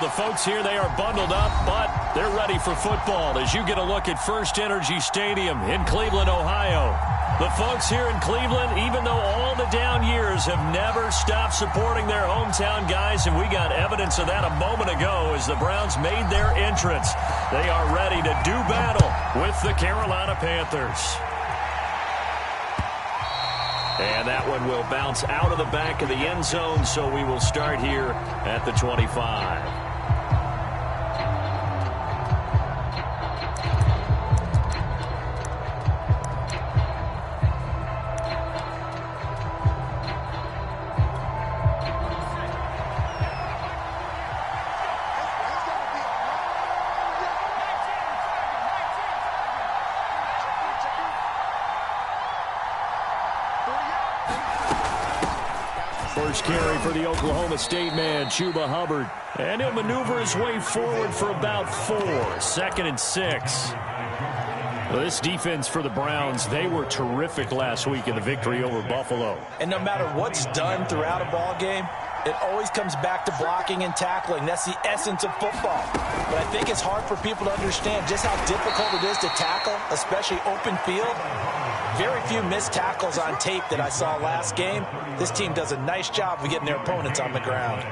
The folks here, they are bundled up, but they're ready for football as you get a look at First Energy Stadium in Cleveland, Ohio. The folks here in Cleveland, even though all the down years, have never stopped supporting their hometown guys, and we got evidence of that a moment ago as the Browns made their entrance. They are ready to do battle with the Carolina Panthers. And that one will bounce out of the back of the end zone, so we will start here at the 25. First carry for the Oklahoma State man, Chuba Hubbard. And he'll maneuver his way forward for about 4. 2nd and 6. Well, this defense for the Browns, they were terrific last week in the victory over Buffalo. And no matter what's done throughout a ball game, it always comes back to blocking and tackling. That's the essence of football. But I think it's hard for people to understand just how difficult it is to tackle, especially open field. Very few missed tackles on tape that I saw last game. This team does a nice job of getting their opponents on the ground.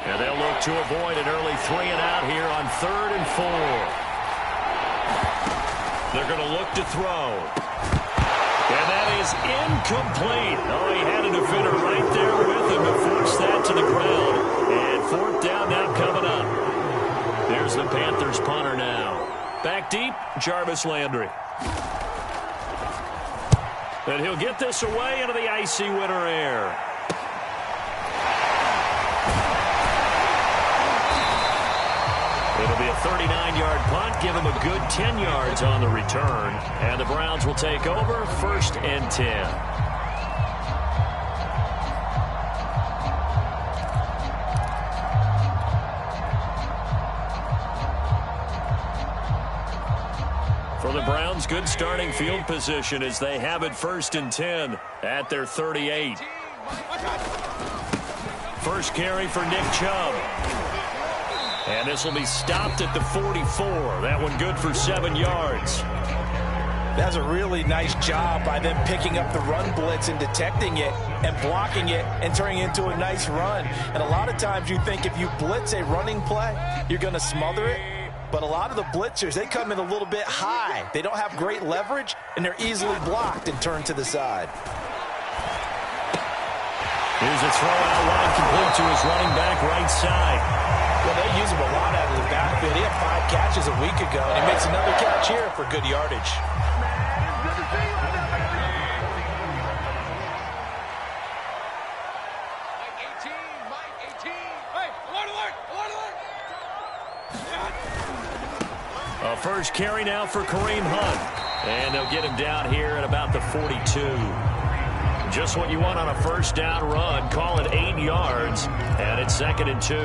And they'll look to avoid an early 3 and out here on 3rd and 4. They're going to look to throw. And that is incomplete. Oh, he had a defender right there with him to force that to the ground. And 4th down now coming up. There's the Panthers punter now. Back deep, Jarvis Landry. And he'll get this away into the icy winter air. It'll be a 39-yard punt, give him a good 10 yards on the return. And the Browns will take over 1st and 10. For the Browns, good starting field position as they have it 1st and 10 at their 38. First carry for Nick Chubb. And this will be stopped at the 44. That one good for 7 yards. That's a really nice job by them picking up the run blitz and detecting it and blocking it and turning it into a nice run. And a lot of times you think if you blitz a running play, you're going to smother it. But a lot of the blitzers, they come in a little bit high. They don't have great leverage, and they're easily blocked and turned to the side. Here's a throw out wide, complete to his running back right side. Well, they use him a lot out of the backfield. He had 5 catches a week ago, and he makes another catch here for good yardage. A first carry now for Kareem Hunt. And they'll get him down here at about the 42. Just what you want on a first down run. Call it 8 yards. And it's 2nd and 2.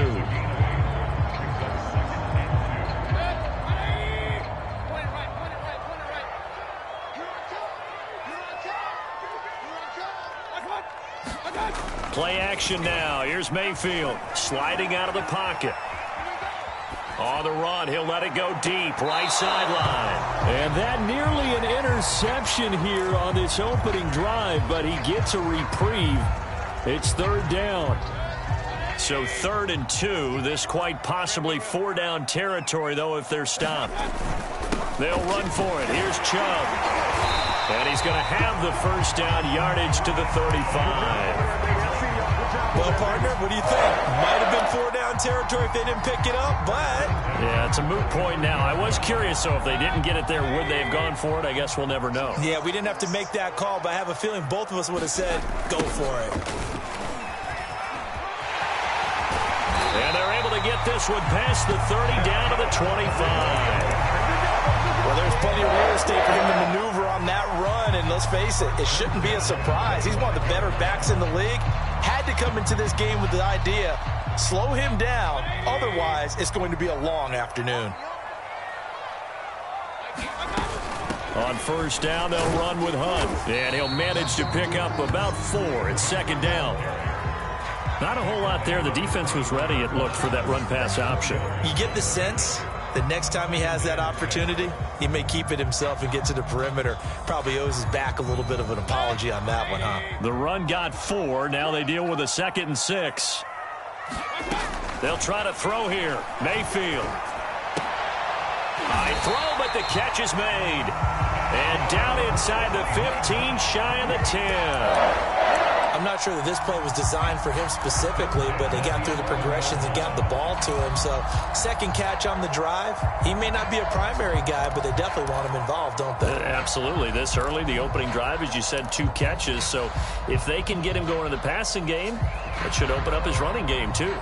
Play action now. Here's Mayfield sliding out of the pocket. On the run, he'll let it go deep, right sideline. And that nearly an interception here on this opening drive, but he gets a reprieve. It's 3rd down. So 3rd and 2. This quite possibly 4-down territory, though, if they're stopped. They'll run for it. Here's Chubb. And he's going to have the first down yardage to the 35. Well, partner, what do you think? Might have been 4-down territory if they didn't pick it up, but... Yeah, it's a moot point now. I was curious, so if they didn't get it there, would they have gone for it? I guess we'll never know. Yeah, we didn't have to make that call, but I have a feeling both of us would have said, go for it. And they're able to get this one past the 30 down to the 25. Well, there's plenty of real estate for him to maneuver on that run, and let's face it, it shouldn't be a surprise. He's one of the better backs in the league. Had to come into this game with the idea, slow him down, otherwise it's going to be a long afternoon. On first down, they'll run with Hunt. And he'll manage to pick up about 4 at second down. Not a whole lot there. The defense was ready, it looked, for that run-pass option. You get the sense that next time he has that opportunity, he may keep it himself and get to the perimeter. Probably owes his back a little bit of an apology on that one, huh? The run got 4. Now they deal with a 2nd and 6. They'll try to throw here. Mayfield. High throw, but the catch is made. And down inside the 15, shy of the 10. I'm not sure that this play was designed for him specifically, but they got through the progressions and got the ball to him. So, second catch on the drive. He may not be a primary guy, but they definitely want him involved, don't they? Absolutely. This early, the opening drive, as you said, 2 catches. So, if they can get him going in the passing game, that should open up his running game, too.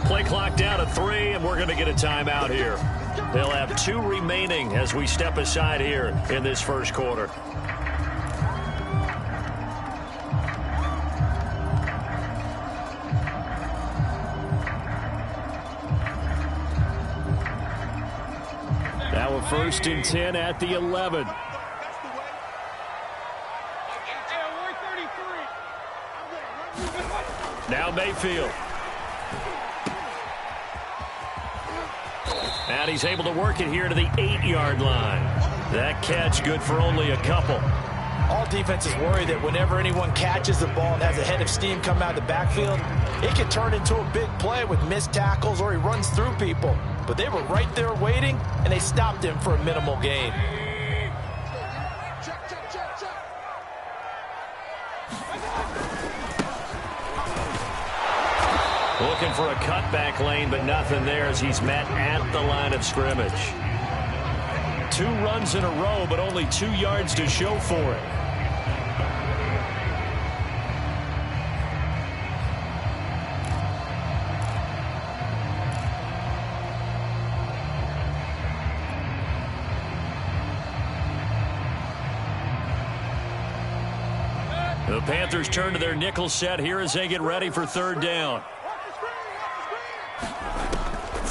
Play clock down to 3, and we're going to get a timeout here. They'll have 2 remaining as we step aside here in this first quarter. Now a 1st and 10 at the 11. Now Mayfield. And he's able to work it here to the 8-yard line. That catch good for only a couple. All defenses worry that whenever anyone catches the ball and has a head of steam come out of the backfield, it can turn into a big play with missed tackles or he runs through people. But they were right there waiting, and they stopped him for a minimal gain. Looking for a cutback lane, but nothing there as he's met at the line of scrimmage. 2 runs in a row, but only 2 yards to show for it. The Panthers turn to their nickel set here as they get ready for 3rd down.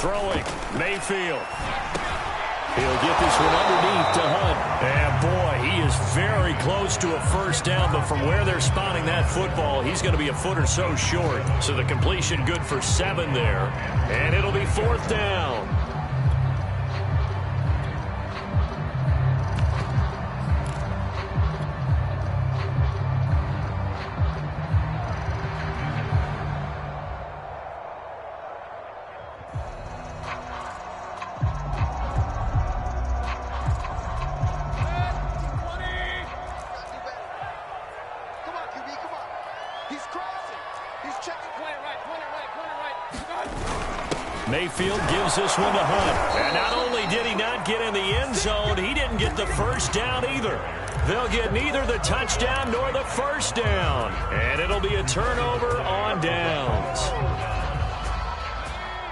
Throwing, Mayfield. He'll get this one underneath to Hunt. And boy, he is very close to a first down, but from where they're spotting that football, he's going to be a foot or so short. So the completion good for 7 there. And it'll be 4th down. Mayfield gives this one to Hunt. And not only did he not get in the end zone, he didn't get the first down either. They'll get neither the touchdown nor the first down. And it'll be a turnover on downs.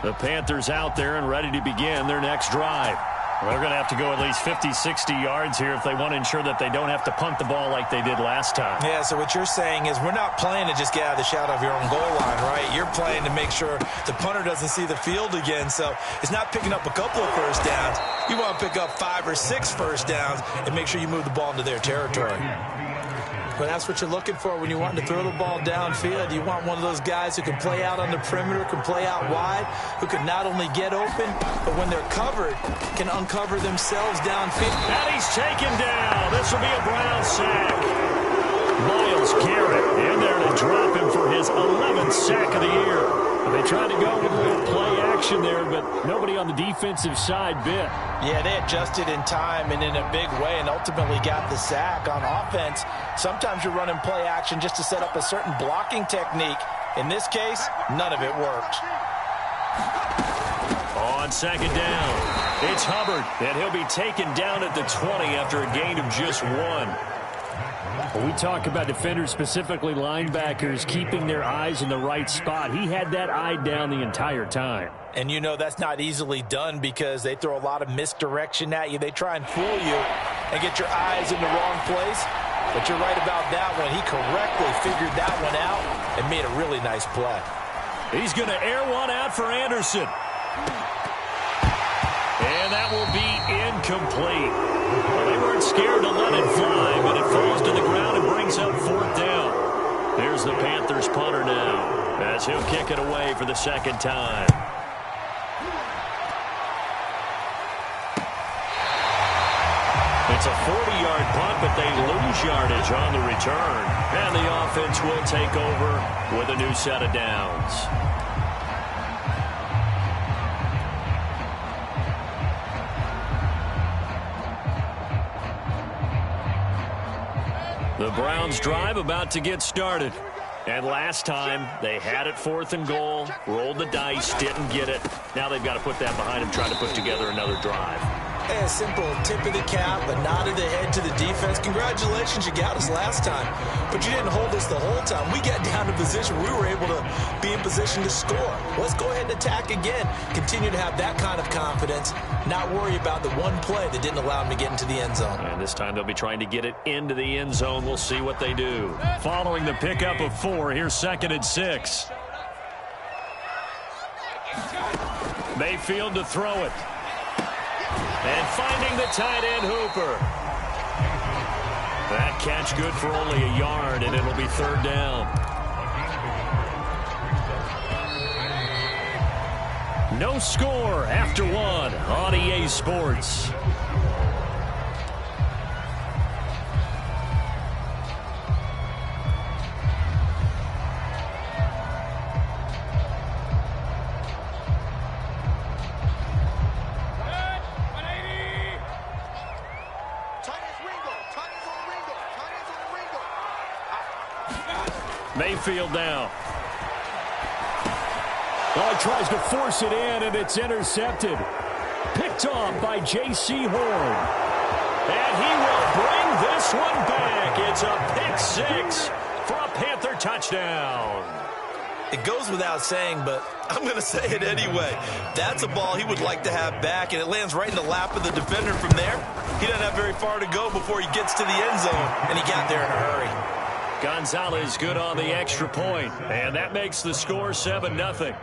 The Panthers out there and ready to begin their next drive. Well, they're going to have to go at least 50, 60 yards here if they want to ensure that they don't have to punt the ball like they did last time. Yeah, so what you're saying is we're not playing to just get out of the shadow of your own goal line, right? You're playing to make sure the punter doesn't see the field again. So it's not picking up a couple of first downs. You want to pick up 5 or 6 first downs and make sure you move the ball into their territory. But that's what you're looking for when you want to throw the ball downfield. You want one of those guys who can play out on the perimeter, can play out wide, who can not only get open, but when they're covered, can uncover themselves downfield. And he's taken down. This will be a Brown sack. Myles Garrett in there to drop him for his 11th sack of the year. They tried to go with a little play action there, but nobody on the defensive side bit. Yeah, they adjusted in time and in a big way and ultimately got the sack. On offense, sometimes you're running play action just to set up a certain blocking technique. In this case, none of it worked. On second down, it's Hubbard, and he'll be taken down at the 20 after a gain of just 1. When we talk about defenders, specifically linebackers, keeping their eyes in the right spot, he had that eye down the entire time. And you know that's not easily done because they throw a lot of misdirection at you. They try and fool you. and get your eyes in the wrong place. But you're right about that one. He correctly figured that one out and made a really nice play. He's going to air one out for Anderson. And that will be incomplete. Well, they weren't scared to let it fly, but it falls to the ground and brings up 4th down. Here's the Panthers punter now, as he'll kick it away for the second time. It's a 40-yard punt, but they lose yardage on the return. And the offense will take over with a new set of downs. The Browns drive about to get started. And last time, they had it 4th and goal, rolled the dice, didn't get it. Now they've got to put that behind them, trying to put together another drive. A simple tip of the cap, a nod of the head to the defense. Congratulations, you got us last time, but you didn't hold us the whole time. We got down to position. We were able to be in position to score. Let's go ahead and attack again. Continue to have that kind of confidence, not worry about the one play that didn't allow them to get into the end zone. And this time they'll be trying to get it into the end zone. We'll see what they do. Following the pickup of 4, here's 2nd and 6. Mayfield to throw it. And finding the tight end, Hooper. That catch good for only a yard, and it'll be 3rd down. No score after 1 on EA Sports. Mayfield now. Oh, he tries to force it in, and it's intercepted. Picked off by J.C. Horn. And he will bring this one back. It's a pick 6 for a Panther touchdown. It goes without saying, but I'm going to say it anyway. That's a ball he would like to have back, and it lands right in the lap of the defender from there. He doesn't have very far to go before he gets to the end zone, and he got there in a hurry. Gonzalez good on the extra point, and that makes the score 7-0.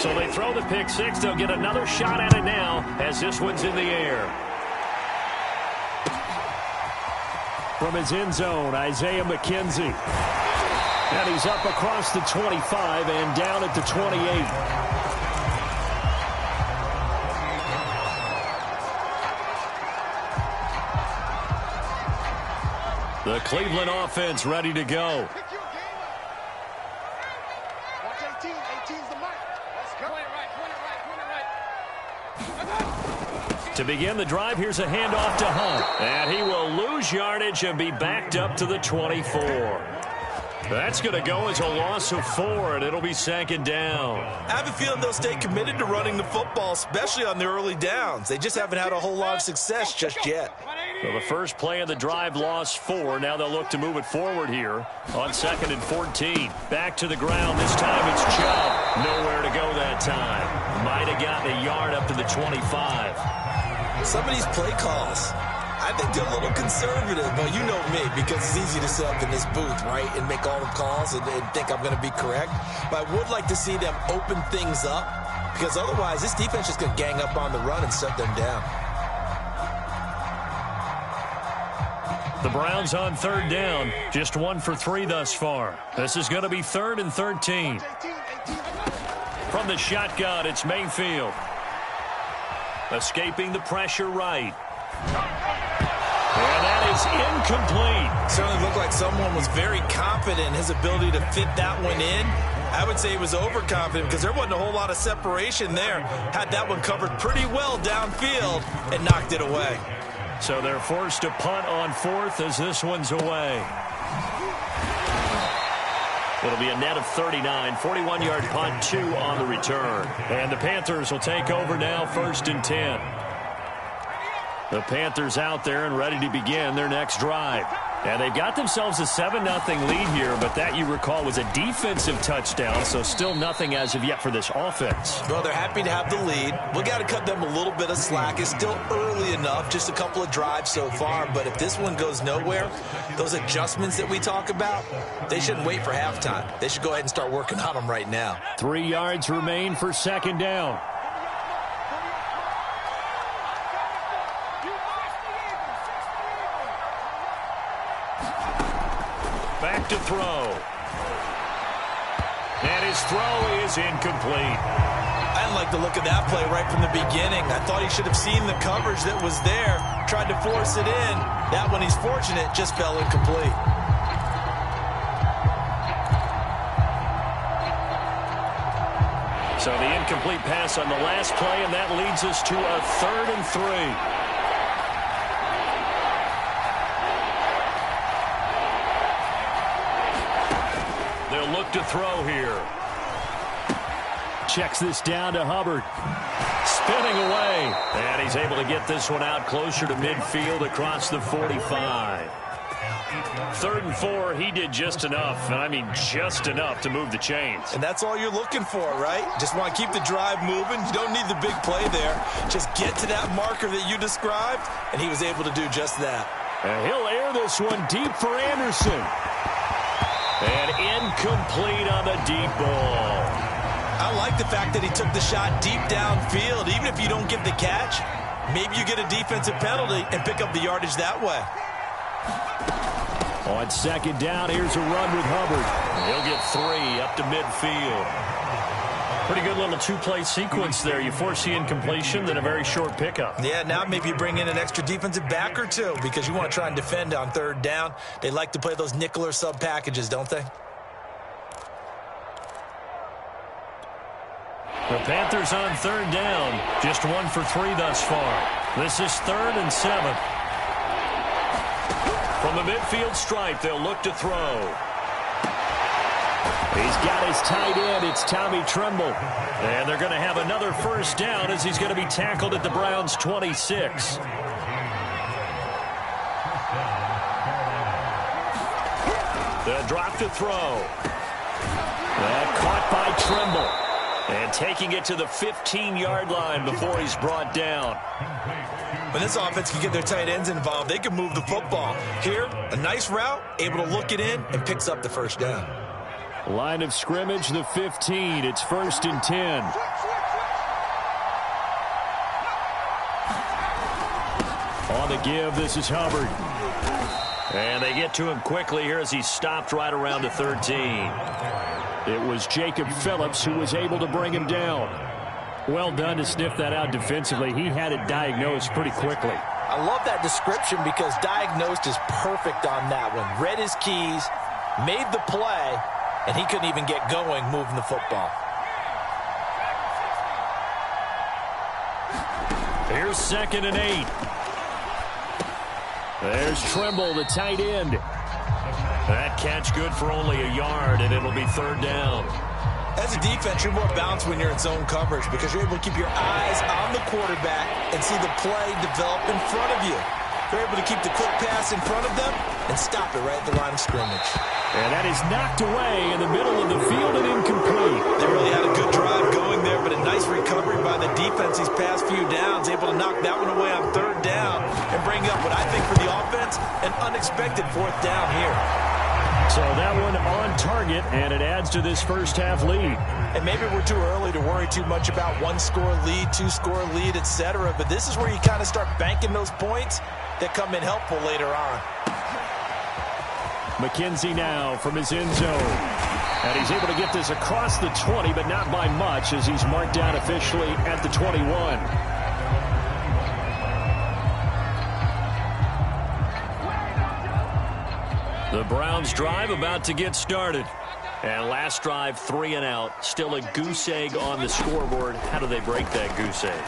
So they throw the pick 6. They'll get another shot at it now as this one's in the air. From his end zone, Isaiah McKenzie. And he's up across the 25 and down at the 28. The Cleveland offense ready to go. To begin the drive, here's a handoff to Hunt. And he will lose yardage and be backed up to the 24. That's going to go as a loss of 4, and it'll be 2nd down. I have a feeling they'll stay committed to running the football, especially on the early downs. They just haven't had a whole lot of success just yet. Well, the first play of the drive lost 4. Now they'll look to move it forward here on 2nd and 14. Back to the ground. This time it's Chubb. Nowhere to go that time. Might have gotten a yard up to the 25. Some of these play calls, I think they're a little conservative, but you know me, because it's easy to sit up in this booth, right, and make all the calls and think I'm going to be correct. But I would like to see them open things up, because otherwise this defense is going to gang up on the run and shut them down. The Browns on 3rd down, just 1 for 3 thus far. This is going to be 3rd and 13. From the shotgun, it's Mayfield. Escaping the pressure right. And that is incomplete. Certainly looked like someone was very confident in his ability to fit that one in. I would say he was overconfident because there wasn't a whole lot of separation there. Had that one covered pretty well downfield and knocked it away. So they're forced to punt on 4th as this one's away. It'll be a net of 39, 41-yard punt, 2 on the return. And the Panthers will take over now, 1st and 10. The Panthers out there and ready to begin their next drive. And they've got themselves a 7-0 lead here, but that, you recall, was a defensive touchdown, so still nothing as of yet for this offense. Well, they're happy to have the lead. We got to cut them a little bit of slack. It's still early enough, just a couple of drives so far, but if this one goes nowhere, those adjustments that we talk about, they shouldn't wait for halftime. They should go ahead and start working on them right now. 3 yards remain for second down. Back to throw. And his throw is incomplete. I didn't like the look of that play right from the beginning. I thought he should have seen the coverage that was there, tried to force it in. That one, he's fortunate, just fell incomplete. So the incomplete pass on the last play, and that leads us to a 3rd and 3. Look to throw here. Checks this down to Hubbard. Spinning away. And he's able to get this one out closer to midfield across the 45. 3rd and 4, he did just enough, and I mean just enough to move the chains. And that's all you're looking for, right? Just want to keep the drive moving. You don't need the big play there. Just get to that marker that you described, and he was able to do just that. And he'll air this one deep for Anderson. And incomplete on the deep ball. I like the fact that he took the shot deep downfield. Even if you don't get the catch, maybe you get a defensive penalty and pick up the yardage that way. On second down, here's a run with Hubbard. He'll get 3 up to midfield. Pretty good little 2-play sequence there. You force the incompletion, then a very short pickup. Yeah, now maybe you bring in an extra defensive back or two because you want to try and defend on 3rd down. They like to play those nickel or sub packages, don't they? The Panthers on 3rd down. Just 1 for 3 thus far. This is 3rd and 7. From the midfield stripe, they'll look to throw. He's got his tight end. It's Tommy Tremble. And they're going to have another 1st down as he's going to be tackled at the Browns' 26. The drop to throw. That caught by Tremble. And taking it to the 15-yard line before he's brought down. When this offense can get their tight ends involved, they can move the football. Here, a nice route, able to look it in, and picks up the 1st down. Line of scrimmage, the 15. It's 1st and 10. On the give, this is Hubbard. And they get to him quickly here as he's stopped right around the 13. It was Jacob Phillips who was able to bring him down. Well done to sniff that out defensively. He had it diagnosed pretty quickly. I love that description because diagnosed is perfect on that one. Read his keys, made the play, and he couldn't even get going moving the football. Here's 2nd and 8. There's Tremble, the tight end. That catch good for only a yard, and it'll be 3rd down. As a defense, you're more balanced when you're in zone coverage because you're able to keep your eyes on the quarterback and see the play develop in front of you. You're able to keep the quick pass in front of them and stop it right at the line of scrimmage. And that is knocked away in the middle of the field and incomplete. They really had a good drive going there, but a nice recovery by the defense these past few downs, able to knock that one away on 3rd down and bring up what I think for the offense, an unexpected 4th down here. So that one on target, and it adds to this 1st half lead. And maybe we're too early to worry too much about 1-score lead, 2-score lead, etc. But this is where you kind of start banking those points that come in helpful later on. McKenzie now from his end zone. And he's able to get this across the 20, but not by much as he's marked down officially at the 21. The Browns drive about to get started. And last drive, 3 and out. Still a goose egg on the scoreboard. How do they break that goose egg?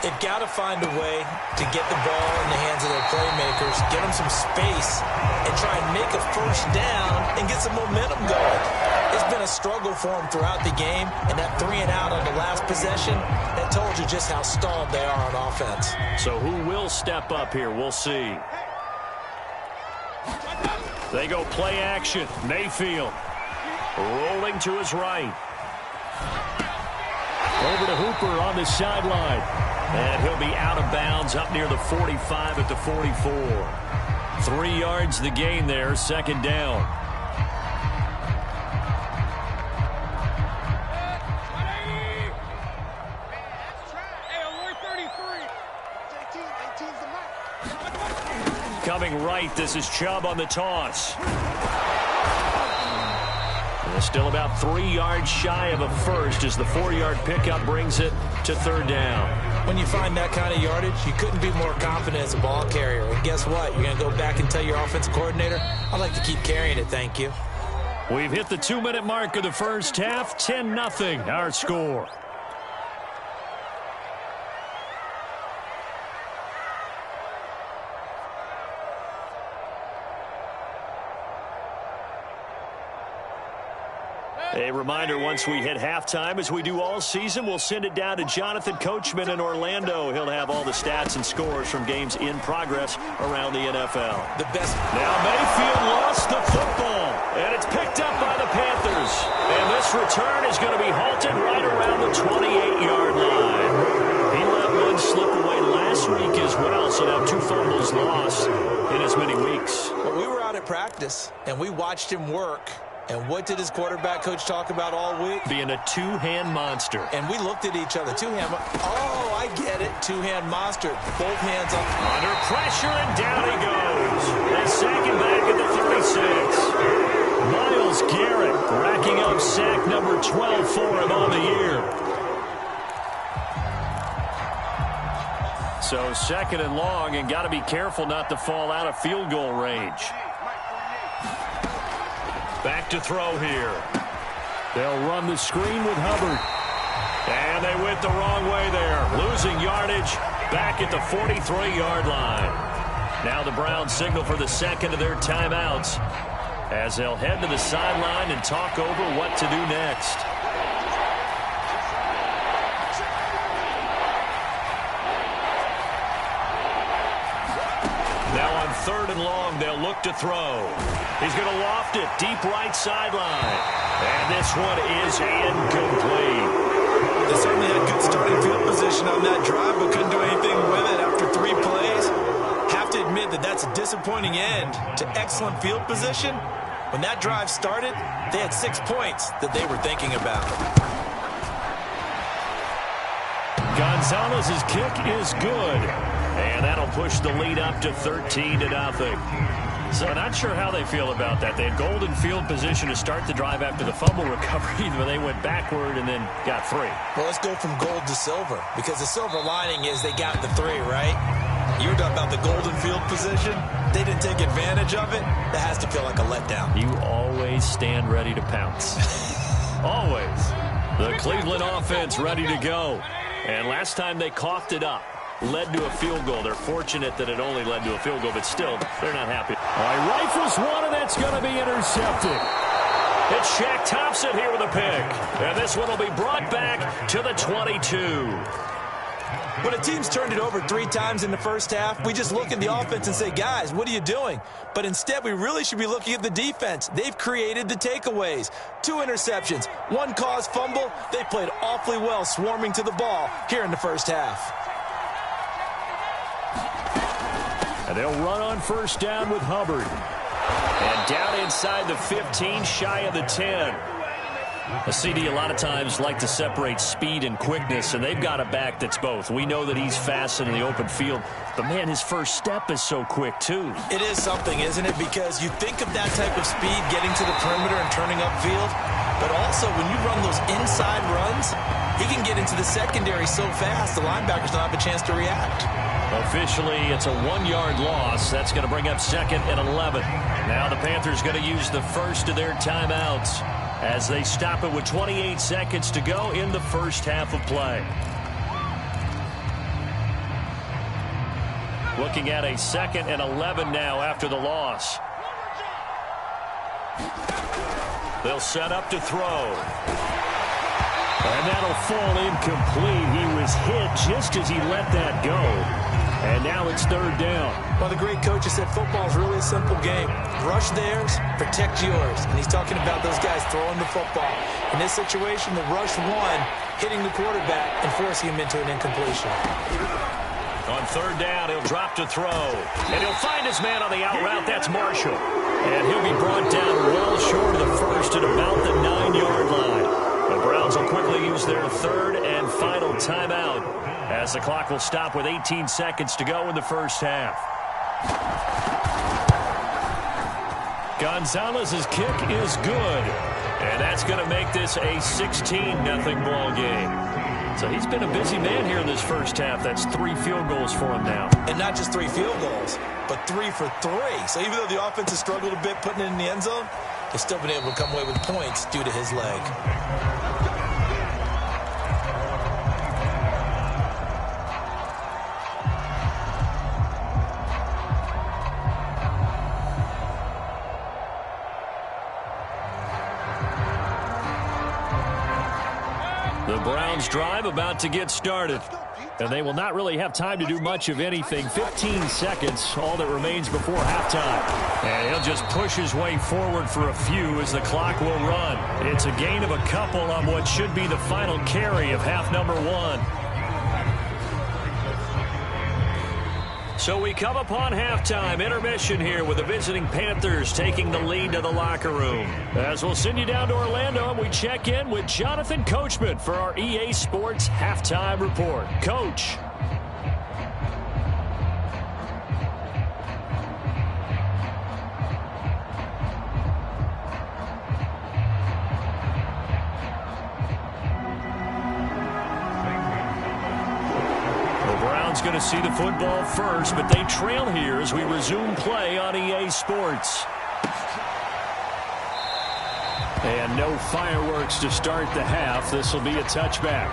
They've got to find a way to get the ball in the hands of their playmakers, get them some space, and try and make a 1st down and get some momentum going. It's been a struggle for them throughout the game, and that 3 and out on the last possession, that told you just how stalled they are on offense. So who will step up here? We'll see. They go play action. Mayfield rolling to his right. Over to Hooper on the sideline. And he'll be out of bounds up near the 45 at the 44. 3 yards the gain there, second down. Coming right, this is Chubb on the toss. And still about 3 yards shy of a first as the 4-yard pickup brings it to third down. When you find that kind of yardage, you couldn't be more confident as a ball carrier. And guess what? You're going to go back and tell your offensive coordinator, I'd like to keep carrying it, thank you. We've hit the 2-minute mark of the first half. 10-0 our score. A reminder, once we hit halftime, as we do all season, we'll send it down to Jonathan Coachman in Orlando. He'll have all the stats and scores from games in progress around the NFL. The best. Now Mayfield lost the football, and it's picked up by the Panthers. And this return is going to be halted right around the 28-yard line. He let one slip away last week as well, so now 2 fumbles lost in as many weeks. Well, we were out at practice, and we watched him work. And what did his quarterback coach talk about all week? Being a two-hand monster. And we looked at each other. Two-hand. Oh, I get it. Two-hand monster. Both hands up. Under pressure, and down he goes. They sack him back at the 36. Myles Garrett racking up sack number 12 for him on the year. So second and long, and got to be careful not to fall out of field goal range. Back to throw here. They'll run the screen with Hubbard. And they went the wrong way there. Losing yardage back at the 43-yard line. Now the Browns signal for the second of their timeouts as they'll head to the sideline and talk over what to do next. Now on third and long, they'll look to throw. He's going to loft it deep right sideline. And this one is incomplete. They certainly had good starting field position on that drive, but couldn't do anything with it after 3 plays. Have to admit that that's a disappointing end to excellent field position. When that drive started, they had 6 points that they were thinking about. Gonzalez's kick is good. And that'll push the lead up to 13-0. So not sure how they feel about that. They had golden field position to start the drive after the fumble recovery, but they went backward and then got 3. Well, let's go from gold to silver, because the silver lining is they got the 3, right? You were talking about the golden field position. They didn't take advantage of it. That has to feel like a letdown. You always stand ready to pounce. Always. The Cleveland offense ready to go. And last time they coughed it up, led to a field goal. They're fortunate that it only led to a field goal, but still, they're not happy. All right, rifles one, and that's going to be intercepted. It's Shaq Thompson here with a pick. And this one will be brought back to the 22. When a team's turned it over 3 times in the first half, we just look at the offense and say, guys, what are you doing? But instead, we really should be looking at the defense. They've created the takeaways. 2 interceptions, 1 caused fumble. They played awfully well swarming to the ball here in the first half. And they'll run on first down with Hubbard. And down inside the 15, shy of the 10. A CD a lot of times like to separate speed and quickness, and they've got a back that's both. We know that he's fast in the open field, but, man, his first step is so quick, too. It is something, isn't it? Because you think of that type of speed getting to the perimeter and turning upfield, but also when you run those inside runs, he can get into the secondary so fast the linebackers don't have a chance to react. Officially, it's a 1-yard loss. That's going to bring up 2nd and 11. Now the Panthers going to use the first of their timeouts as they stop it with 28 seconds to go in the first half of play. Looking at a 2nd and 11 now after the loss. They'll set up to throw. And that'll fall incomplete. He was hit just as he let that go. And now it's third down. Well, the great coach has said football is really a simple game. Rush theirs, protect yours. And he's talking about those guys throwing the football. In this situation, the rush one, hitting the quarterback and forcing him into an incompletion. On third down, he'll drop to throw. And he'll find his man on the out route. That's Marshall. And he'll be brought down well short of the first at about the 9-yard line. The Browns will quickly use their third and final timeout as the clock will stop with 18 seconds to go in the first half. Gonzalez's kick is good. And that's going to make this a 16-0 ball game. So he's been a busy man here in this first half. That's 3 field goals for him now. And not just 3 field goals, but 3 for 3. So even though the offense has struggled a bit putting it in the end zone, they've still been able to come away with points due to his leg. The Browns drive about to get started. And they will not really have time to do much of anything. 15 seconds, all that remains before halftime. And he'll just push his way forward for a few as the clock will run. It's a gain of a couple on what should be the final carry of half number 1. So we come upon halftime, intermission here with the visiting Panthers taking the lead to the locker room. As we'll send you down to Orlando and we check in with Jonathan Coachman for our EA Sports Halftime Report. Coach. Going to see the football first, but they trail here as we resume play on EA Sports. And no fireworks to start the half. This will be a touchback.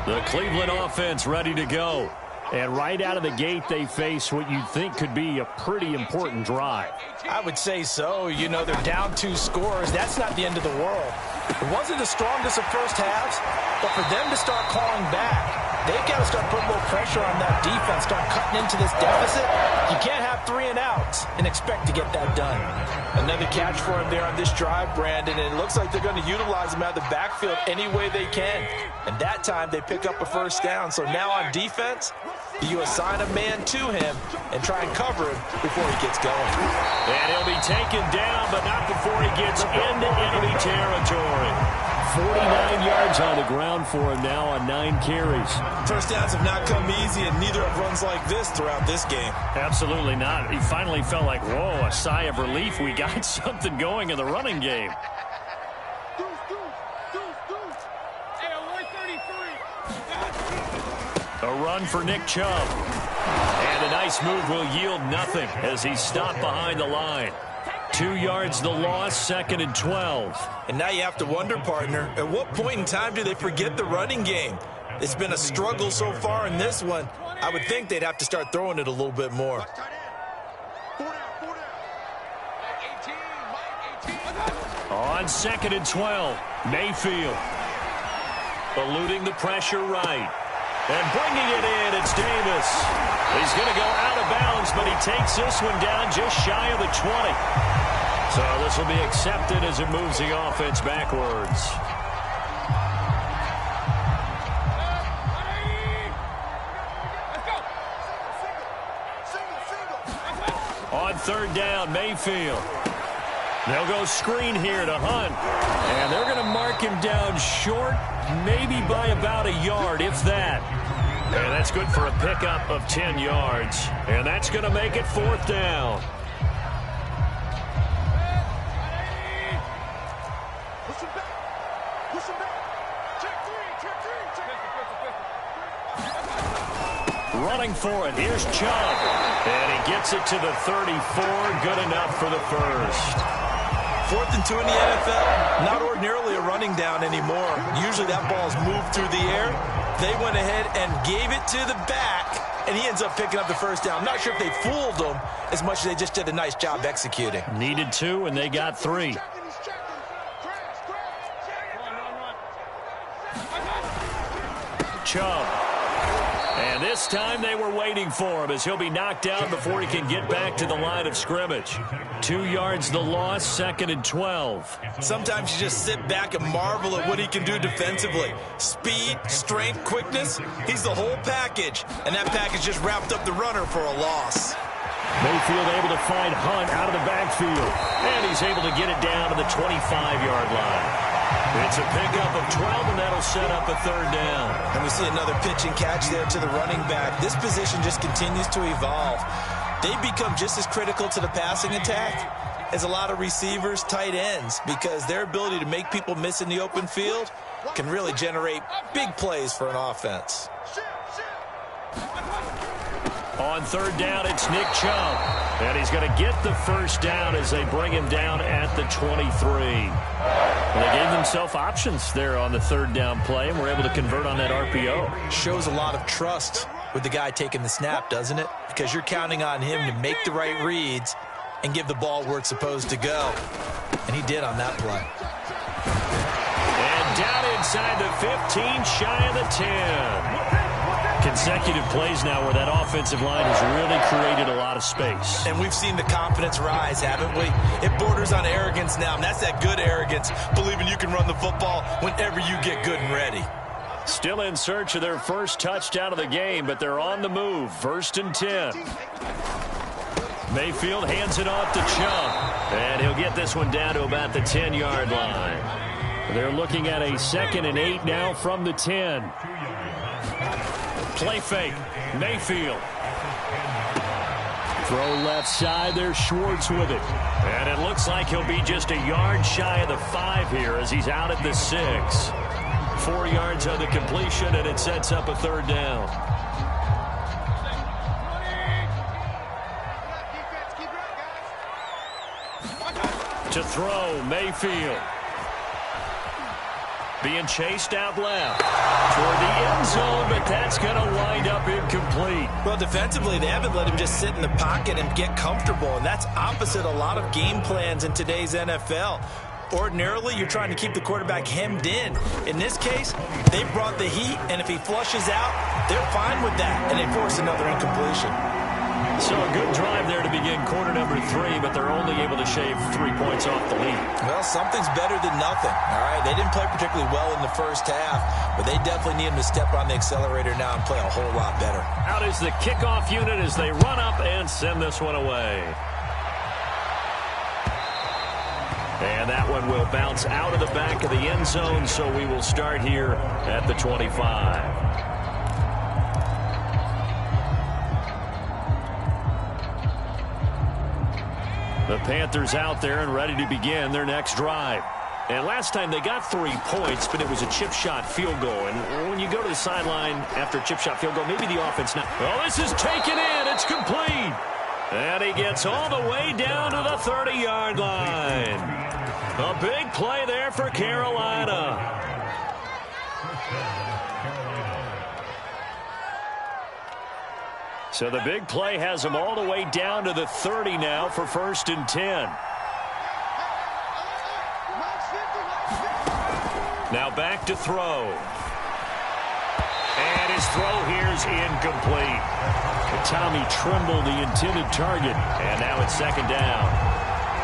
The Cleveland offense ready to go. And right out of the gate, they face what you'd think could be a pretty important drive. I would say so. You know, they're down 2 scores. That's not the end of the world. It wasn't the strongest of first halves, but for them to start calling back, they've got to start putting more pressure on that defense, start cutting into this deficit. You can't have 3 and outs and expect to get that done. Another catch for him there on this drive, Brandon, and it looks like they're going to utilize him out of the backfield any way they can. And that time, they pick up a first down. So now on defense, you assign a man to him and try and cover him before he gets going. And he'll be taken down, but not before he gets into enemy territory. 49 yards on the ground for him now on 9 carries. First downs have not come easy, and neither have runs like this throughout this game. Absolutely not. He finally felt like, whoa, a sigh of relief. We got something going in the running game. A run for Nick Chubb. And a nice move will yield nothing as he's stopped behind the line. 2 yards the loss, 2nd and 12. And now you have to wonder, partner, at what point in time do they forget the running game? It's been a struggle so far in this one. I would think they'd have to start throwing it a little bit more. On 2nd and 12, Mayfield. Eluding the pressure right. And bringing it in, it's Davis. He's going to go out of bounds, but he takes this one down just shy of the 20. So this will be accepted as it moves the offense backwards. On 3rd down, Mayfield. They'll go screen here to Hunt. And they're going to mark him down short, maybe by about a yard, if that. And that's good for a pickup of 10 yards. And that's going to make it 4th down. Running for it. Here's Chubb. And he gets it to the 34. Good enough for the first. 4th and 2 in the NFL, not ordinarily a running down anymore. Usually that ball is moved through the air. They went ahead and gave it to the back and he ends up picking up the first down. I'm not sure if they fooled him as much as they just did a nice job executing. Needed 2, and they got 3. Chubb. And this time they were waiting for him as he'll be knocked down before he can get back to the line of scrimmage. 2 yards the loss, 2nd and 12. Sometimes you just sit back and marvel at what he can do defensively. Speed, strength, quickness, he's the whole package. And that package just wrapped up the runner for a loss. Mayfield able to find Hunt out of the backfield. And he's able to get it down to the 25-yard line. It's a pickup of 12, and that'll set up a 3rd down. And we see another pitch and catch there to the running back. This position just continues to evolve. They become just as critical to the passing attack as a lot of receivers, tight ends, because their ability to make people miss in the open field can really generate big plays for an offense. On 3rd down, it's Nick Chubb. And he's going to get the first down as they bring him down at the 23. Well, they gave themselves options there on the 3rd down play, and were able to convert on that RPO. Shows a lot of trust with the guy taking the snap, doesn't it? Because you're counting on him to make the right reads and give the ball where it's supposed to go. And he did on that play. And down inside the 15, shy of the 10. Consecutive plays now where that offensive line has really created a lot of space. And we've seen the confidence rise, haven't we? It borders on arrogance now, and that's that good arrogance, believing you can run the football whenever you get good and ready. Still in search of their first touchdown of the game, but they're on the move. 1st and 10. Mayfield hands it off to Chubb, and he'll get this one down to about the 10-yard line. They're looking at a 2nd and 8 now from the 10. Play fake. Mayfield. Throw left side. There's Schwartz with it. And it looks like he'll be just a yard shy of the 5 here as he's out at the 6. 4 yards on the completion, and it sets up a 3rd down. To throw, Mayfield. Being chased out left toward the end zone, but that's going to wind up incomplete. Well, defensively, they haven't let him just sit in the pocket and get comfortable, and that's opposite a lot of game plans in today's NFL. Ordinarily, you're trying to keep the quarterback hemmed in. In this case, they brought the heat, and if he flushes out, they're fine with that, and they force another incompletion. So a good drive there to begin quarter number 3, but they're only able to shave 3 points off the lead. Well, something's better than nothing, all right? They didn't play particularly well in the first half, but they definitely need him to step on the accelerator now and play a whole lot better. Out is the kickoff unit as they run up and send this one away. And that one will bounce out of the back of the end zone, so we will start here at the 25. The Panthers out there and ready to begin their next drive. And last time they got 3 points, but it was a chip shot field goal. And when you go to the sideline after a chip shot field goal, maybe the offense not. Well, this is taken in. It's complete. And he gets all the way down to the 30-yard line. A big play there for Carolina. So the big play has him all the way down to the 30 now for 1st and 10. Now back to throw. And his throw here is incomplete. Tommy Tremble, the intended target. And now it's 2nd down.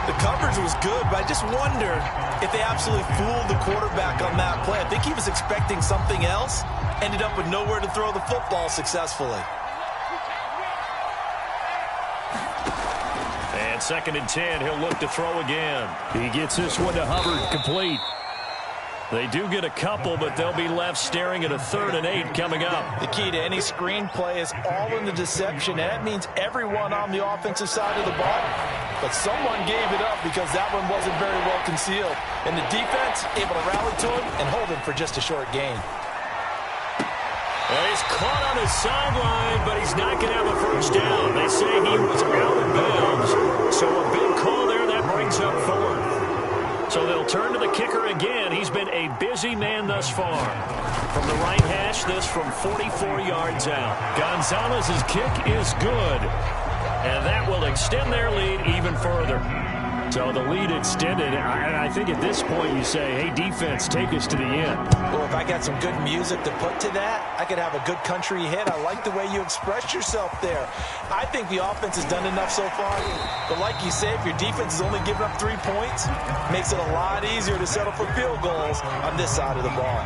The coverage was good, but I just wonder if they absolutely fooled the quarterback on that play. I think he was expecting something else. Ended up with nowhere to throw the football successfully. And 2nd and 10, he'll look to throw again. He gets this one to Hubbard, complete. They do get a couple, but they'll be left staring at a 3rd and 8 coming up. The key to any screenplay is all in the deception, and that means everyone on the offensive side of the ball. But someone gave it up because that one wasn't very well concealed. And the defense able to rally to him and hold him for just a short gain. Well, he's caught on his sideline, but he's not going to have a first down. They say he was out of bounds. So a big call there that brings up 4th. So they'll turn to the kicker again. He's been a busy man thus far. From the right hash, this from 44 yards out. Gonzalez's kick is good. And that will extend their lead even further. So the lead extended, and I think at this point you say, hey, defense, take us to the end. Well, if I got some good music to put to that, I could have a good country hit. I like the way you expressed yourself there. I think the offense has done enough so far. But like you say, if your defense is only giving up 3 points, it makes it a lot easier to settle for field goals on this side of the ball.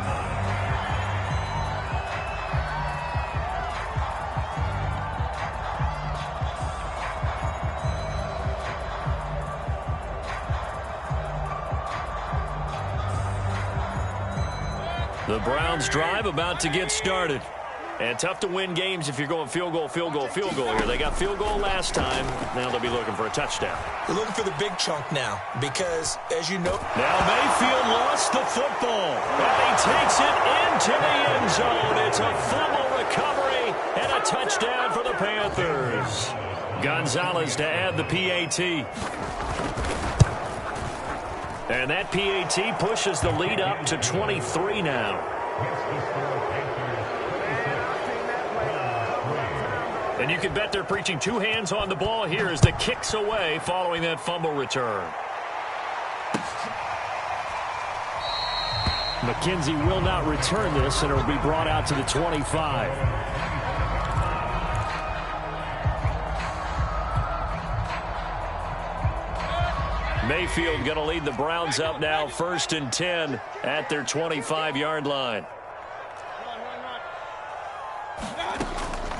The Browns drive about to get started. And tough to win games if you're going field goal, field goal, field goal here. They got field goal last time. Now they'll be looking for a touchdown. They're looking for the big chunk now because, as you know... Now Mayfield lost the football. And he takes it into the end zone. It's a fumble recovery and a touchdown for the Panthers. Gonzalez to add the PAT. And that PAT pushes the lead up to 23 now. And you can bet they're preaching 2 hands on the ball here as the kick's away following that fumble return. McKenzie will not return this, and it will be brought out to the 25. Mayfield going to lead the Browns up now, 1st and 10 at their 25-yard line.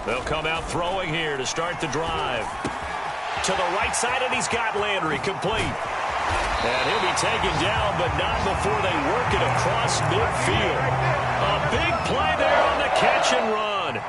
They'll come out throwing here to start the drive. To the right side, and he's got Landry complete. And he'll be taken down, but not before they work it across midfield. A big play there on the catch and run.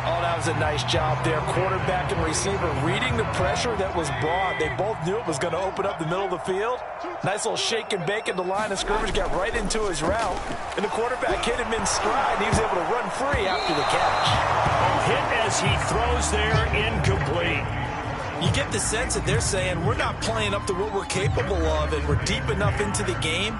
Oh, that was a nice job there. Quarterback and receiver reading the pressure that was brought. They both knew it was going to open up the middle of the field. Nice little shake and bake in the line of scrimmage. Got right into his route. And the quarterback hit him in stride. And he was able to run free after the catch. A hit as he throws there, incomplete. You get the sense that they're saying we're not playing up to what we're capable of, and we're deep enough into the game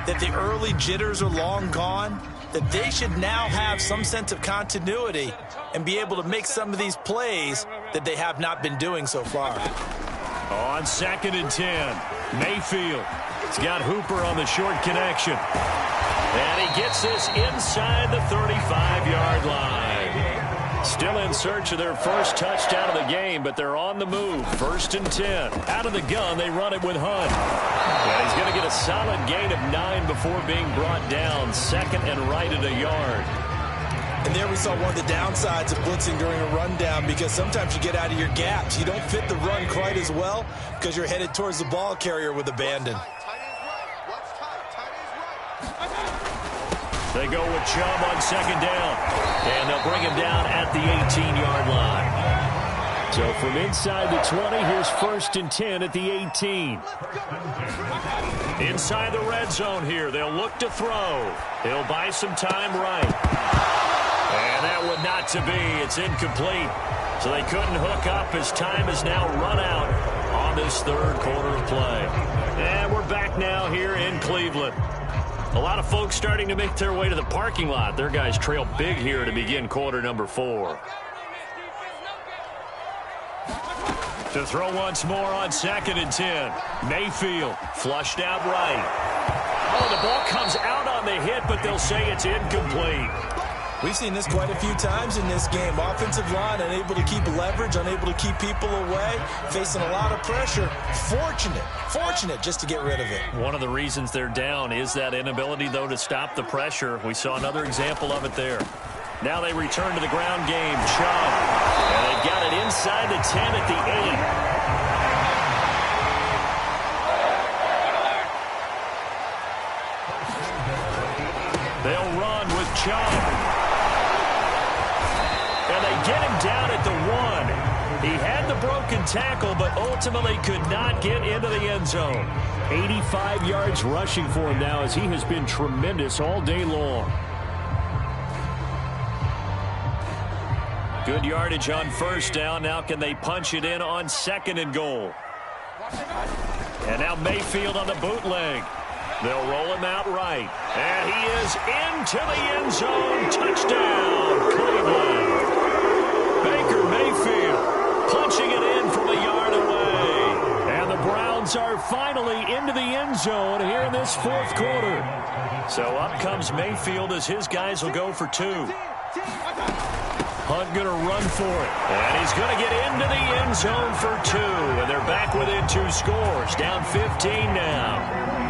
that the early jitters are long gone, that they should now have some sense of continuity and be able to make some of these plays that they have not been doing so far. On 2nd and 10, Mayfield. He's got Hooper on the short connection. And he gets this inside the 35-yard line. Still in search of their first touchdown of the game, but they're on the move. 1st and 10. Out of the gun, they run it with Hunt. And he's going to get a solid gain of 9 before being brought down. 2nd and right at a yard. And there we saw one of the downsides of blitzing during a rundown, because sometimes you get out of your gaps. You don't fit the run quite as well because you're headed towards the ball carrier with abandon. They go with Chubb on 2nd down. And they'll bring him down at the 18-yard line. So from inside the 20, here's 1st and 10 at the 18. Inside the red zone here. They'll look to throw. He'll buy some time right. And that would not to be. It's incomplete. So they couldn't hook up as time is now run out on this 3rd quarter of play. And we're back now here in Cleveland. A lot of folks starting to make their way to the parking lot. Their guys trail big here to begin quarter number 4. To throw once more on 2nd and 10. Mayfield flushed out right. Oh, the ball comes out on the hit, but they'll say it's incomplete. We've seen this quite a few times in this game. Offensive line unable to keep leverage, unable to keep people away, facing a lot of pressure. Fortunate just to get rid of it. One of the reasons they're down is that inability, though, to stop the pressure. We saw another example of it there. Now they return to the ground game. Chubb. And they've got it inside the 10 at the 8. They'll run with Chubb. And they get him down at the 1. He had the broken tackle, but ultimately could not get into the end zone. 85 yards rushing for him now, as he has been tremendous all day long. Good yardage on 1st down. Now can they punch it in on 2nd and goal? And now Mayfield on the bootleg. They'll roll him out right. And he is into the end zone. Touchdown, Cleveland. Baker Mayfield punching it in from a yard away. And the Browns are finally into the end zone here in this fourth quarter. So up comes Mayfield as his guys will go for 2. Hunt going to run for it. And he's going to get into the end zone for 2. And they're back within 2 scores. Down 15 now.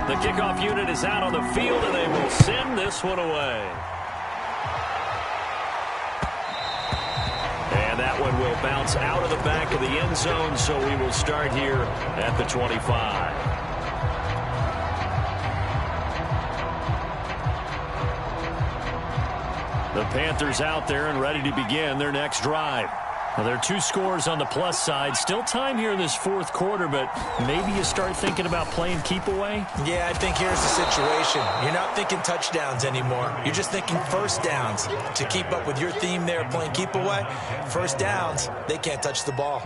The kickoff unit is out on the field, and they will send this one away. And that one will bounce out of the back of the end zone, so we will start here at the 25. The Panthers out there and ready to begin their next drive. Well, there are 2 scores on the plus side. Still time here in this fourth quarter, but maybe you start thinking about playing keep away? Yeah, I think here's the situation. You're not thinking touchdowns anymore. You're just thinking first downs. To keep up with your theme there, playing keep away, first downs, they can't touch the ball.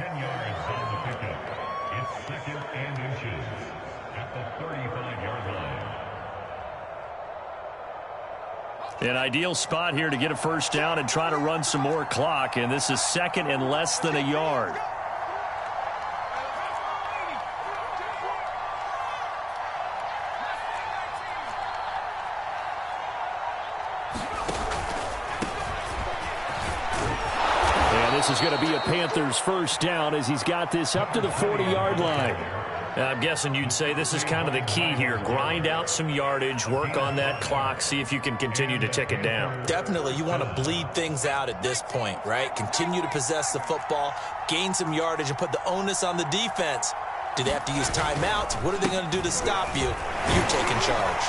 An ideal spot here to get a first down and try to run some more clock, and this is second and less than a yard. And this is going to be a Panthers first down as he's got this up to the 40-yard line. I'm guessing you'd say this is kind of the key here. Grind out some yardage, work on that clock, see if you can continue to tick it down. Definitely. You want to bleed things out at this point, right? Continue to possess the football, gain some yardage, and put the onus on the defense. Do they have to use timeouts? What are they going to do to stop you? You're taking charge.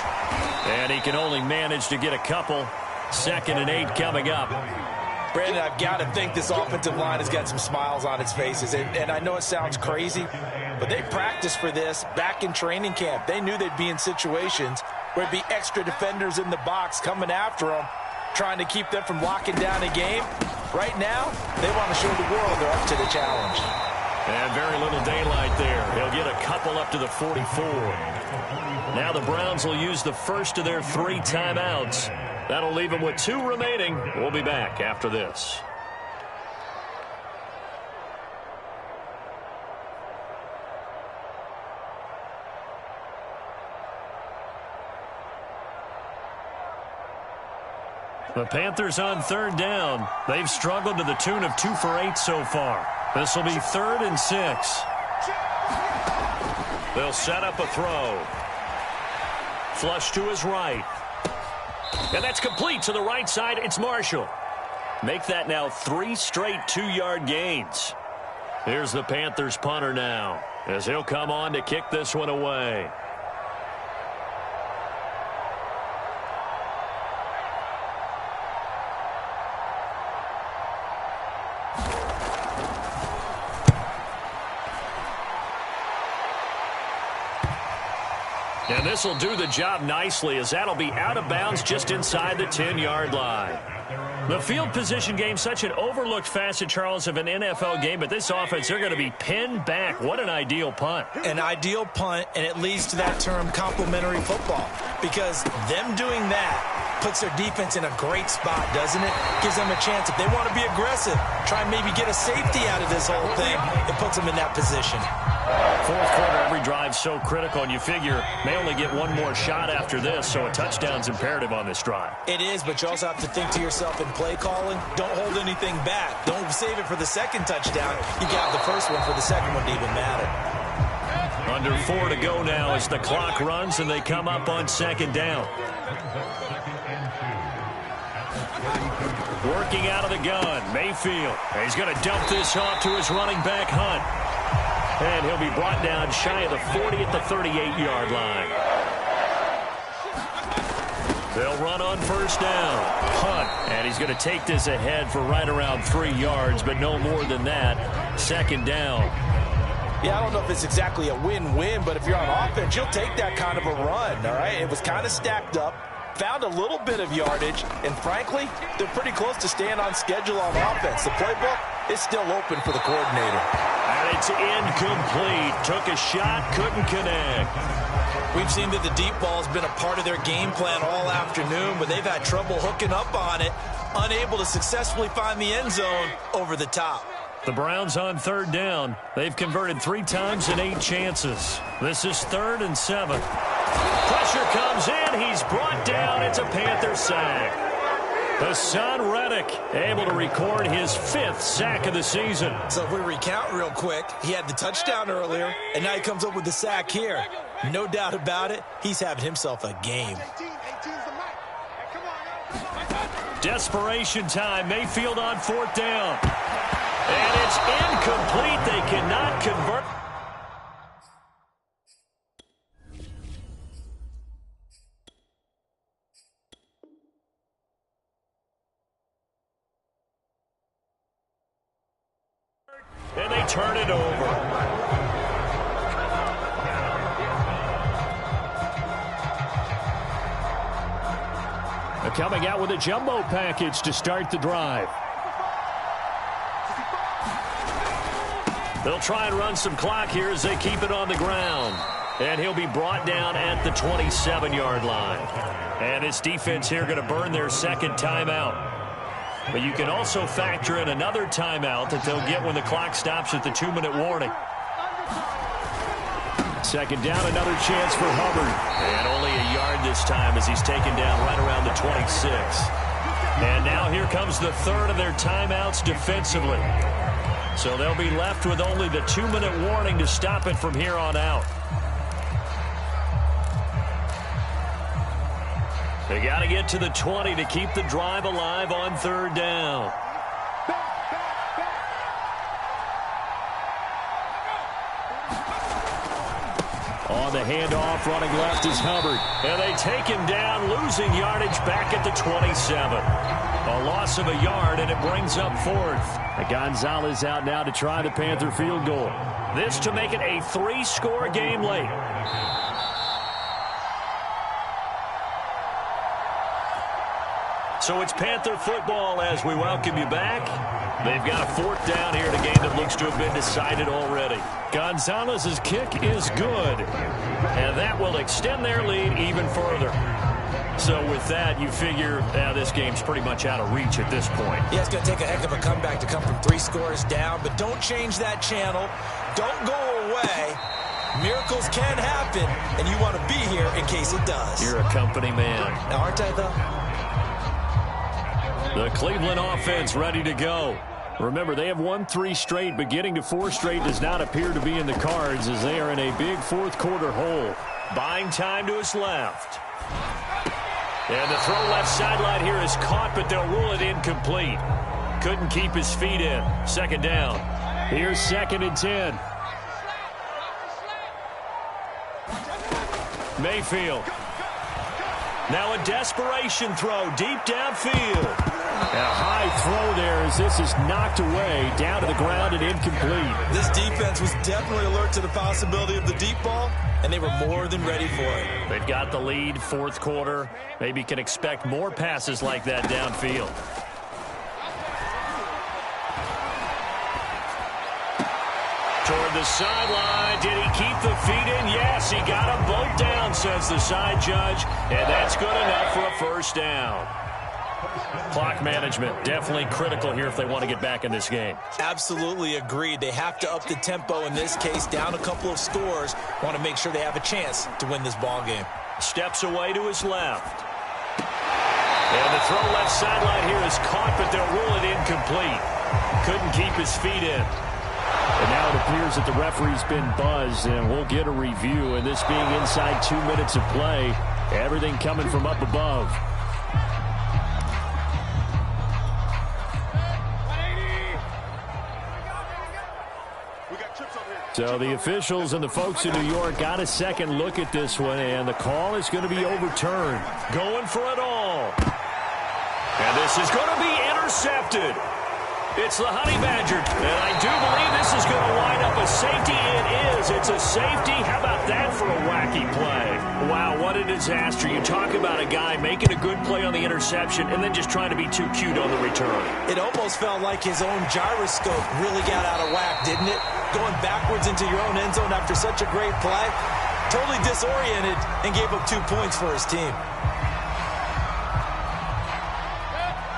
And he can only manage to get a couple. 2nd and 8 coming up. Brandon, I've got to think this offensive line has got some smiles on its faces. And I know it sounds crazy, but they practiced for this back in training camp. They knew they'd be in situations where it'd be extra defenders in the box coming after them, trying to keep them from locking down a game. Right now, they want to show the world they're up to the challenge. And very little daylight there. He'll get a couple up to the 44. Now the Browns will use the first of their 3 timeouts. That'll leave them with 2 remaining. We'll be back after this. The Panthers on 3rd down. They've struggled to the tune of 2 for 8 so far. This will be 3rd and 6. They'll set up a throw. Flush to his right. And that's complete to the right side. It's Marshall. Make that now 3 straight 2-yard gains. Here's the Panthers punter now, as he'll come on to kick this one away. And this will do the job nicely, as that'll be out of bounds just inside the 10-yard line. The field position game, such an overlooked facet, Charles, of an NFL game, but this offense, they're going to be pinned back. What an ideal punt. An ideal punt, and it leads to that term complementary football, because them doing that puts their defense in a great spot, doesn't it? Gives them a chance. If they want to be aggressive, try and maybe get a safety out of this whole thing, it puts them in that position. Fourth quarter, every drive so critical, and you figure they only get one more shot after this, so a touchdown's imperative on this drive. It is, but you also have to think to yourself in play calling, don't hold anything back. Don't save it for the second touchdown. You got the first one for the second one to even matter. Under 4 to go now as the clock runs, and they come up on 2nd down. Working out of the gun, Mayfield. He's going to dump this off to his running back, Hunt. And he'll be brought down shy of the 40 at the 38-yard line. They'll run on first down. Hunt, and he's going to take this ahead for right around 3 yards, but no more than that. 2nd down. Yeah, I don't know if it's exactly a win-win, but if you're on offense, you'll take that kind of a run, all right? It was kind of stacked up, found a little bit of yardage, and frankly, they're pretty close to staying on schedule on offense. The playbook, it's still open for the coordinator. And it's incomplete. Took a shot, couldn't connect. We've seen that the deep ball has been a part of their game plan all afternoon, but they've had trouble hooking up on it, unable to successfully find the end zone over the top. The Browns on third down. They've converted 3 times in 8 chances. This is 3rd and 7. Pressure comes in. He's brought down. It's a Panther sack. Hassan Reddick able to record his 5th sack of the season. So if we recount real quick, he had the touchdown earlier, and now he comes up with the sack here. No doubt about it, he's having himself a game. Desperation time. Mayfield on 4th down. And it's incomplete. They cannot convert. And they turn it over. Coming out with a jumbo package to start the drive. They'll try and run some clock here as they keep it on the ground. And he'll be brought down at the 27-yard line. And this defense here going to burn their 2nd timeout. But you can also factor in another timeout that they'll get when the clock stops at the 2-minute warning. 2nd down, another chance for Hubbard. And only a yard this time as he's taken down right around the 26. And now here comes the 3rd of their timeouts defensively. So they'll be left with only the 2-minute warning to stop it from here on out. They got to get to the 20 to keep the drive alive on 3rd down. On the handoff, running left is Hubbard. And they take him down, losing yardage back at the 27. A loss of a yard, and it brings up 4th. And Gonzalez out now to try the Panther field goal. This to make it a 3-score game late. So it's Panther football as we welcome you back. They've got a 4th down here in a game that looks to have been decided already. Gonzalez's kick is good, and that will extend their lead even further. So with that, you figure this game's pretty much out of reach at this point. Yeah, it's going to take a heck of a comeback to come from 3 scores down, but don't change that channel. Don't go away. Miracles can happen, and you want to be here in case it does. You're a company man. Now, aren't I, though? The Cleveland offense ready to go. Remember, they have won 3 straight, but getting to 4 straight does not appear to be in the cards as they are in a big 4th quarter hole. Buying time to his left. And the throw left sideline here is caught, but they'll rule it incomplete. Couldn't keep his feet in. 2nd down. Here's 2nd and 10. Mayfield. Now a desperation throw deep downfield. And a high throw there as this is knocked away down to the ground and incomplete. This defense was definitely alert to the possibility of the deep ball, and they were more than ready for it. They've got the lead, 4th quarter. Maybe can expect more passes like that downfield. Toward the sideline. Did he keep the feet in? Yes, he got them both down, says the side judge. And that's good enough for a 1st down. Clock management definitely critical here if they want to get back in this game. Absolutely agreed. They have to up the tempo in this case, down a couple of scores. Want to make sure they have a chance to win this ball game. Steps away to his left. And the throw left sideline here is caught, but they'll rule it incomplete. Couldn't keep his feet in. And now it appears that the referee's been buzzed, and we'll get a review. And this being inside 2 minutes of play, everything coming from up above. So the officials and the folks in New York got a second look at this one, and the call is going to be overturned. Going for it all. And this is going to be intercepted. It's the Honey Badger, and I do believe this is going to wind up a safety. It is. because it's a safety. How about that for a wacky play? Wow, what a disaster. You talk about a guy making a good play on the interception and then just trying to be too cute on the return. It almost felt like his own gyroscope really got out of whack, didn't it? Going backwards into your own end zone after such a great play. Totally disoriented and gave up 2 points for his team.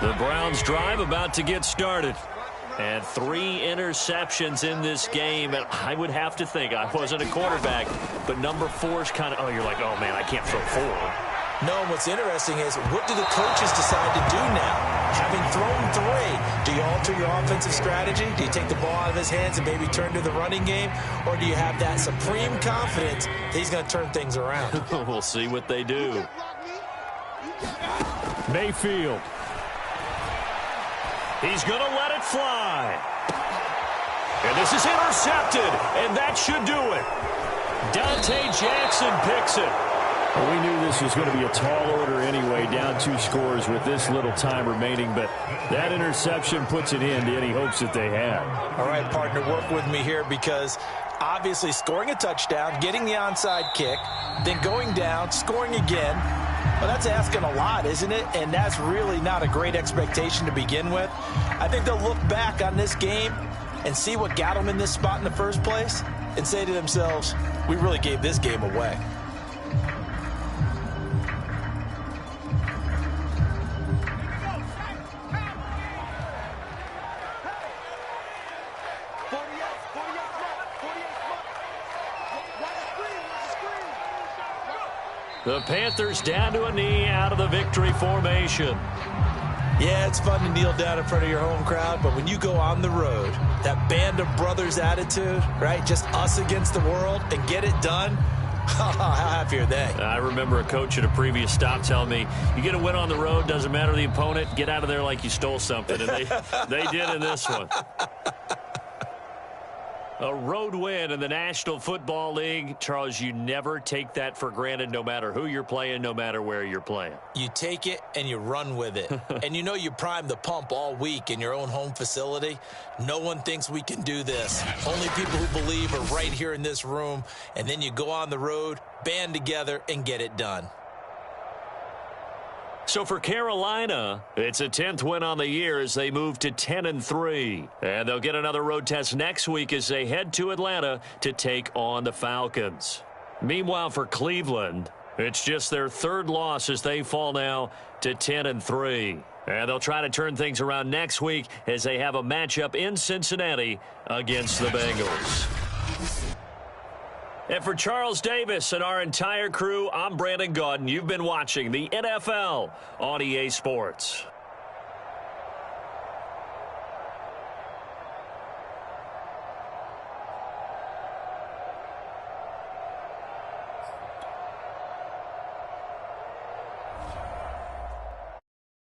The Browns drive about to get started. And 3 interceptions in this game. And I would have to think, I wasn't a quarterback, but number 4's kind of, you're like, oh, man, I can't throw 4. No, and what's interesting is, what do the coaches decide to do now? Having thrown 3, do you alter your offensive strategy? Do you take the ball out of his hands and maybe turn to the running game? Or do you have that supreme confidence that he's going to turn things around? We'll see what they do. Mayfield. He's going to let it fly. And this is intercepted, and that should do it. Dante Jackson picks it. Well, we knew this was going to be a tall order anyway, down 2 scores with this little time remaining, but that interception puts an end to any hopes that they had. All right, partner, work with me here, because obviously scoring a touchdown, getting the onside kick, then going down, scoring again, well, that's asking a lot, isn't it? And that's really not a great expectation to begin with. I think they'll look back on this game and see what got them in this spot in the first place and say to themselves, we really gave this game away. The Panthers down to a knee out of the victory formation. Yeah, it's fun to kneel down in front of your home crowd, but when you go on the road, that band of brothers attitude, right, just us against the world, and get it done, how happy are they? I remember a coach at a previous stop telling me, you get a win on the road, doesn't matter the opponent, get out of there like you stole something. And they did in this one. A road win in the National Football League. Charles, you never take that for granted, no matter who you're playing, no matter where you're playing. You take it and you run with it. And you know you prime the pump all week in your own home facility. No one thinks we can do this. Only people who believe are right here in this room. And then you go on the road, band together, and get it done. So for Carolina, it's a 10th win on the year as they move to 10-3. And they'll get another road test next week as they head to Atlanta to take on the Falcons. Meanwhile, for Cleveland, it's just their 3rd loss as they fall now to 10-3. And they'll try to turn things around next week as they have a matchup in Cincinnati against the Bengals. And for Charles Davis and our entire crew, I'm Brandon Gaudin. You've been watching the NFL on EA Sports.